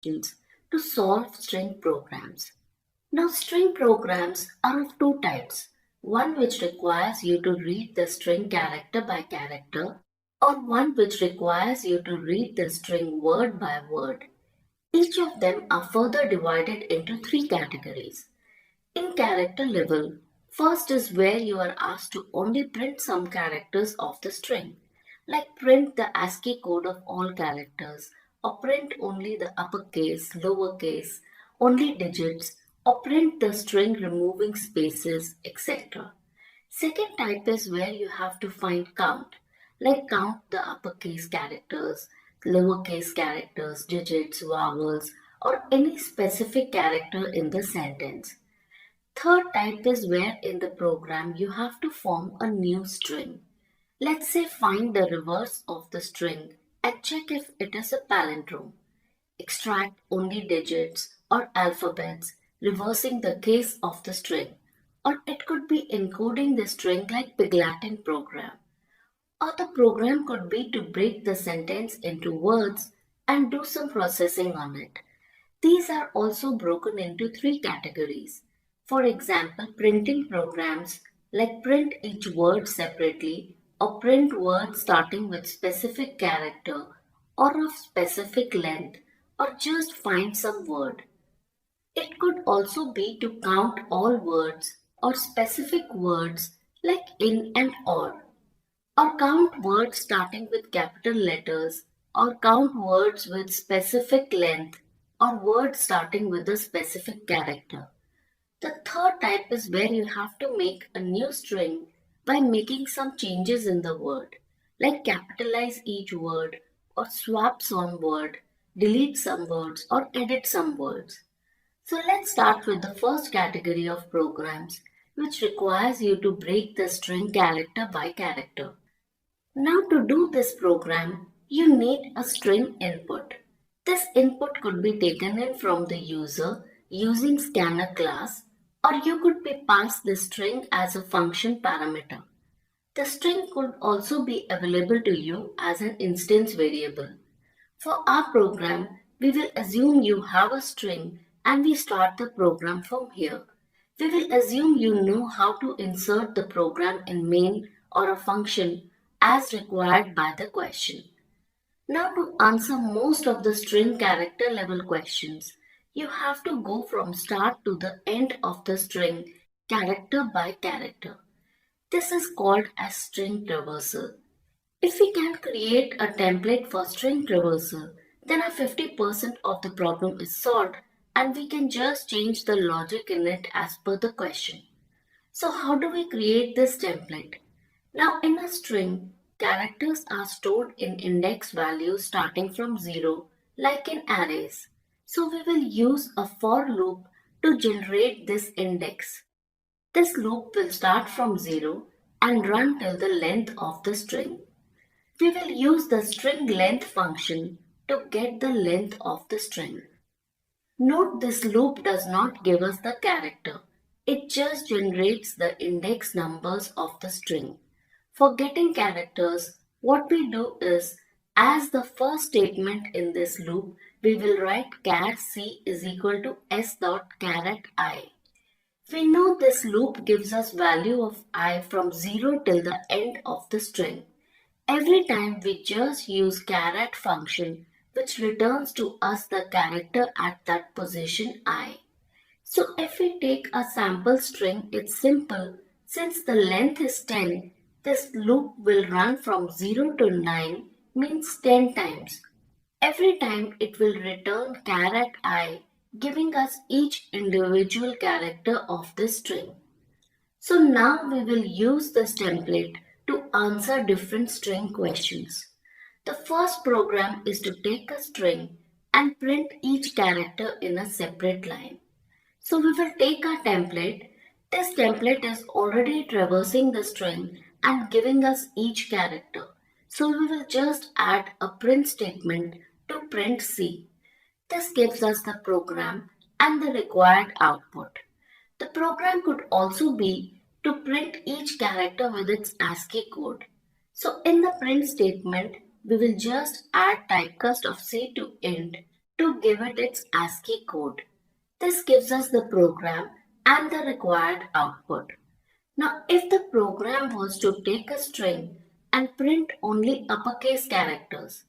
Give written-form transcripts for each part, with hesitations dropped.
questions to solve string programs. Now, string programs are of two types. One which requires you to read the string character by character, or one which requires you to read the string word by word. Each of them are further divided into three categories. In character level, first is where you are asked to only print some characters of the string, like print the ASCII code of all characters, or print only the uppercase, lowercase, only digits, or print the string removing spaces, etc. Second type is where you have to find count, like count the uppercase characters, lowercase characters, digits, vowels, or any specific character in the sentence. Third type is where in the program you have to form a new string. Let's say find the reverse of the string and check if it is a palindrome. Extract only digits or alphabets, reversing the case of the string. Or it could be encoding the string like Pyglatin program. Or the program could be to break the sentence into words and do some processing on it. These are also broken into three categories. For example, printing programs like print each word separately or print words starting with specific character or of specific length or just find some word. It could also be to count all words or specific words like in and or count words starting with capital letters, or count words with specific length, or words starting with a specific character. The third type is where you have to make a new string by making some changes in the word, like capitalize each word, or swap some word, delete some words, or edit some words. So let's start with the first category of programs, which requires you to break the string character by character. Now to do this program, you need a string input. This input could be taken in from the user using scanner class, or you could be passed the string as a function parameter. The string could also be available to you as an instance variable. For our program, we will assume you have a string and we start the program from here. We will assume you know how to insert the program in main or a function as required by the question. Now to answer most of the string character level questions, you have to go from start to the end of the string character by character. This is called as string traversal. If we can create a template for string traversal, then our 50% of the problem is solved and we can just change the logic in it as per the question. So how do we create this template? Now in a string, characters are stored in index values starting from 0 like in arrays. So we will use a for loop to generate this index. This loop will start from 0 and run till the length of the string. We will use the string length function to get the length of the string. Note this loop does not give us the character. It just generates the index numbers of the string. For getting characters, what we do is, as the first statement in this loop, we will write char c is equal to s dot char I. We know this loop gives us value of I from 0 till the end of the string. Every time we just use char function, which returns to us the character at that position I. So if we take a sample string, it's simple. Since the length is 10, this loop will run from 0 to 9, means 10 times. Every time it will return char I, giving us each individual character of this string. So now we will use this template to answer different string questions. The first program is to take a string and print each character in a separate line. So we will take our template. This template is already traversing the string and giving us each character. So we will just add a print statement to print C. This gives us the program and the required output. The program could also be to print each character with its ASCII code. So in the print statement, we will just add typecast of C to int to give it its ASCII code. This gives us the program and the required output. Now, if the program was to take a string and print only uppercase characters,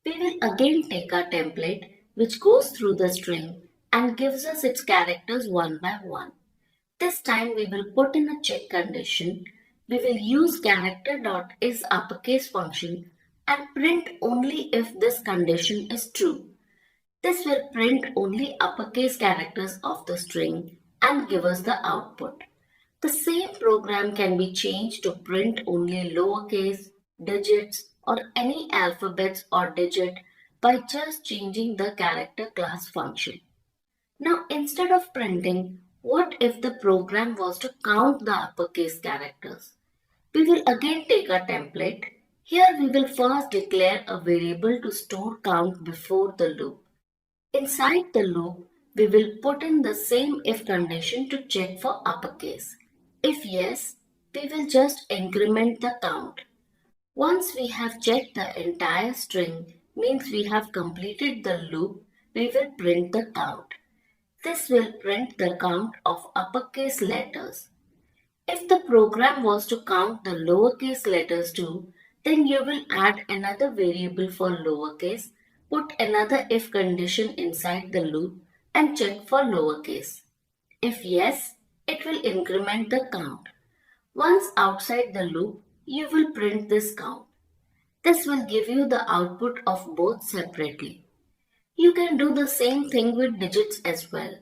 we will again take our template which goes through the string and gives us its characters one by one. This time we will put in a check condition. We will use character.isUppercase function and print only if this condition is true. This will print only uppercase characters of the string and give us the output. The same program can be changed to print only lowercase, digits, or any alphabets or digit by just changing the character class function. Now, instead of printing, what if the program was to count the uppercase characters? We will again take a template. Here we will first declare a variable to store count before the loop. Inside the loop, we will put in the same if condition to check for uppercase. If yes, we will just increment the count. Once we have checked the entire string, means we have completed the loop, we will print the count. This will print the count of uppercase letters. If the program was to count the lowercase letters too, then you will add another variable for lowercase, put another if condition inside the loop and check for lowercase. If yes, it will increment the count. Once outside the loop, you will print this count. This will give you the output of both separately. You can do the same thing with digits as well.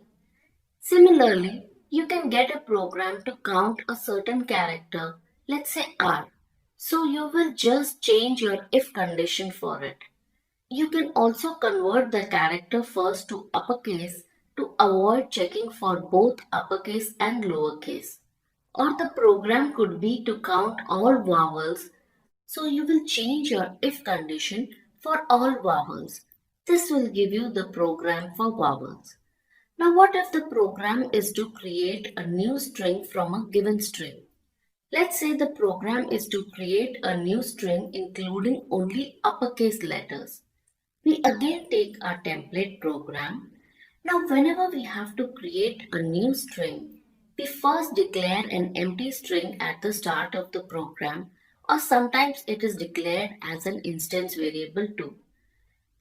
Similarly, you can get a program to count a certain character, let's say R. So you will just change your if condition for it. You can also convert the character first to uppercase to avoid checking for both uppercase and lowercase. Or the program could be to count all vowels, so you will change your if condition for all vowels. This will give you the program for vowels. Now, what if the program is to create a new string from a given string? Let's say the program is to create a new string including only uppercase letters. We again take our template program. Now, whenever we have to create a new string, we first declare an empty string at the start of the program, or sometimes it is declared as an instance variable too.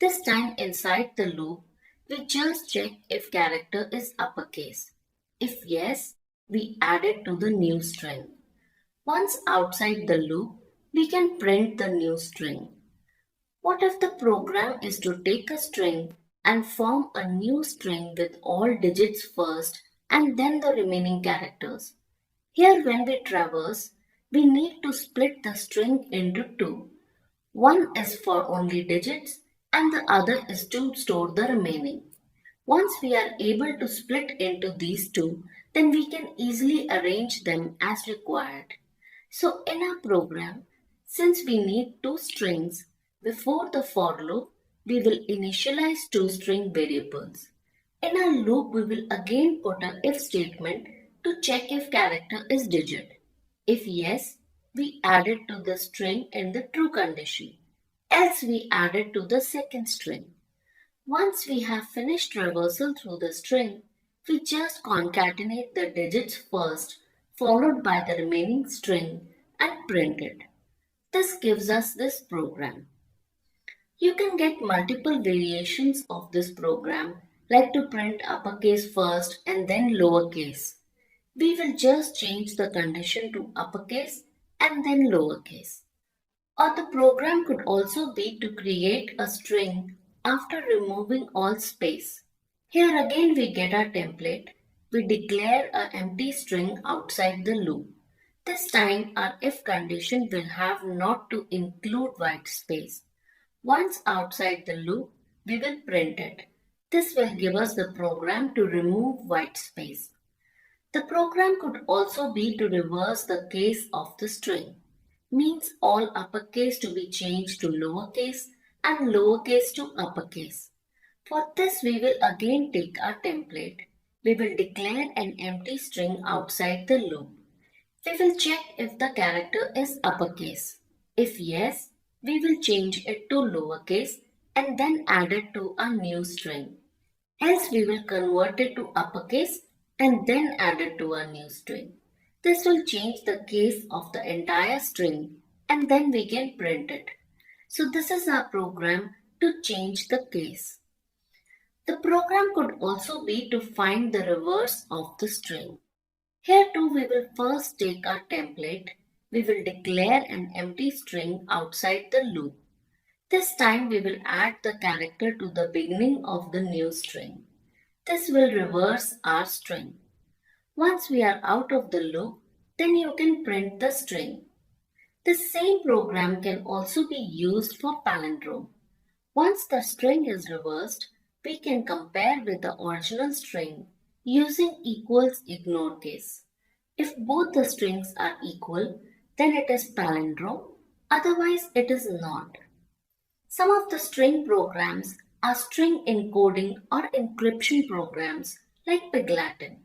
This time inside the loop, we just check if character is uppercase. If yes, we add it to the new string. Once outside the loop, we can print the new string. What if the program is to take a string and form a new string with all digits first and then the remaining characters? Here when we traverse, we need to split the string into two. One is for only digits and the other is to store the remaining. Once we are able to split into these two, then we can easily arrange them as required. So in our program, since we need two strings, before the for loop, we will initialize two string variables. In our loop, we will again put a if statement to check if character is digit. If yes, we add it to the string in the true condition. Else we add it to the second string. Once we have finished traversal through the string, we just concatenate the digits first, followed by the remaining string and print it. This gives us this program. You can get multiple variations of this program, like to print uppercase first and then lowercase. We will just change the condition to uppercase and then lowercase. Or the program could also be to create a string after removing all space. Here again we get our template. We declare an empty string outside the loop. This time our if condition will have not to include white space. Once outside the loop, we will print it. This will give us the program to remove white space. The program could also be to reverse the case of the string. Means all uppercase to be changed to lowercase and lowercase to uppercase. For this we will again take our template. We will declare an empty string outside the loop. We will check if the character is uppercase. If yes, we will change it to lowercase and then add it to a new string. Else we will convert it to uppercase and then add it to a new string. This will change the case of the entire string and then we can print it. So this is our program to change the case. The program could also be to find the reverse of the string. Here too we will first take our template. We will declare an empty string outside the loop. This time we will add the character to the beginning of the new string. This will reverse our string. Once we are out of the loop, then you can print the string. The same program can also be used for palindrome. Once the string is reversed, we can compare with the original string using equals ignored case. If both the strings are equal, then it is palindrome, otherwise it is not. Some of the string programs are string encoding or encryption programs like 광.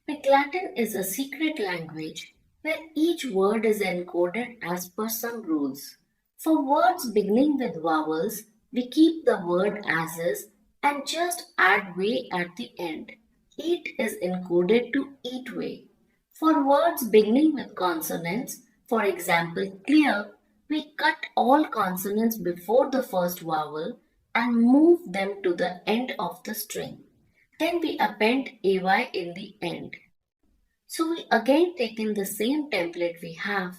광 is a secret language where each word is encoded as per some rules. For words beginning with vowels, we keep the word as is and just add ⴫ at the end. Eat is encoded to ⴫ For words beginning with consonants, for example clear, we cut all consonants before the first vowel and move them to the end of the string. Then we append ay in the end. So we again take in the same template we have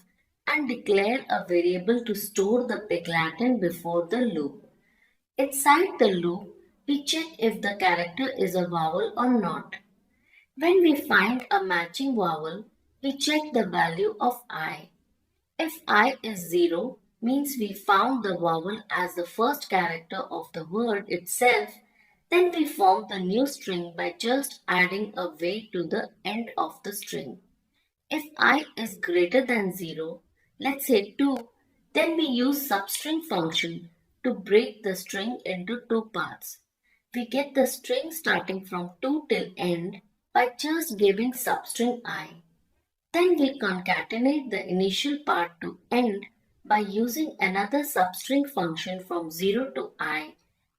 and declare a variable to store the 광 before the loop. Inside the loop, we check if the character is a vowel or not. When we find a matching vowel, we check the value of I. If I is 0, means we found the vowel as the first character of the word itself, then we form the new string by just adding a ⴫ to the end of the string. If I is greater than 0, let's say 2, then we use substring function to break the string into two parts. We get the string starting from 2 till end by just giving substring I. Then we concatenate the initial part to end by using another substring function from 0 to I,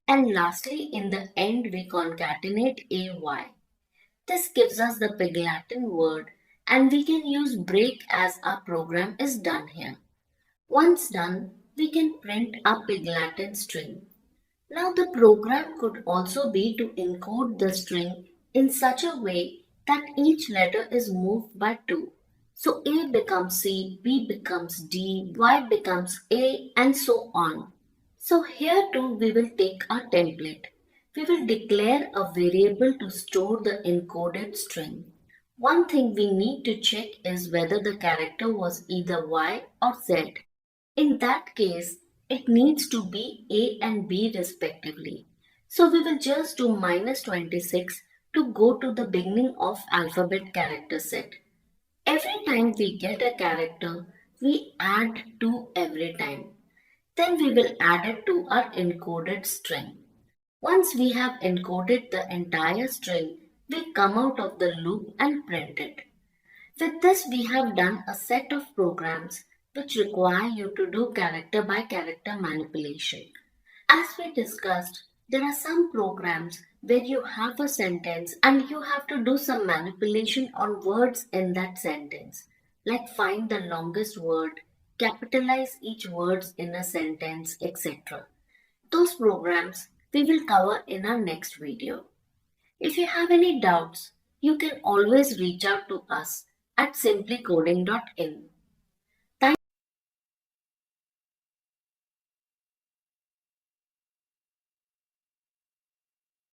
and lastly in the end we concatenate ay. This gives us the 광 word and we can use break as our program is done here. Once done, we can print a 광 string. Now the program could also be to encode the string in such a way that each letter is moved by 2. So A becomes C, B becomes D, Y becomes A, and so on. So here too we will take our template. We will declare a variable to store the encoded string. One thing we need to check is whether the character was either Y or Z. In that case, it needs to be A and B respectively. So we will just do -26 to go to the beginning of alphabet character set. Every time we get a character, we add 2 every time. Then we will add it to our encoded string. Once we have encoded the entire string, we come out of the loop and print it. With this, we have done a set of programs which require you to do character by character manipulation. As we discussed, there are some programs where you have a sentence and you have to do some manipulation on words in that sentence, like find the longest word, capitalize each word in a sentence, etc. Those programs we will cover in our next video. If you have any doubts, you can always reach out to us at simplycoding.in.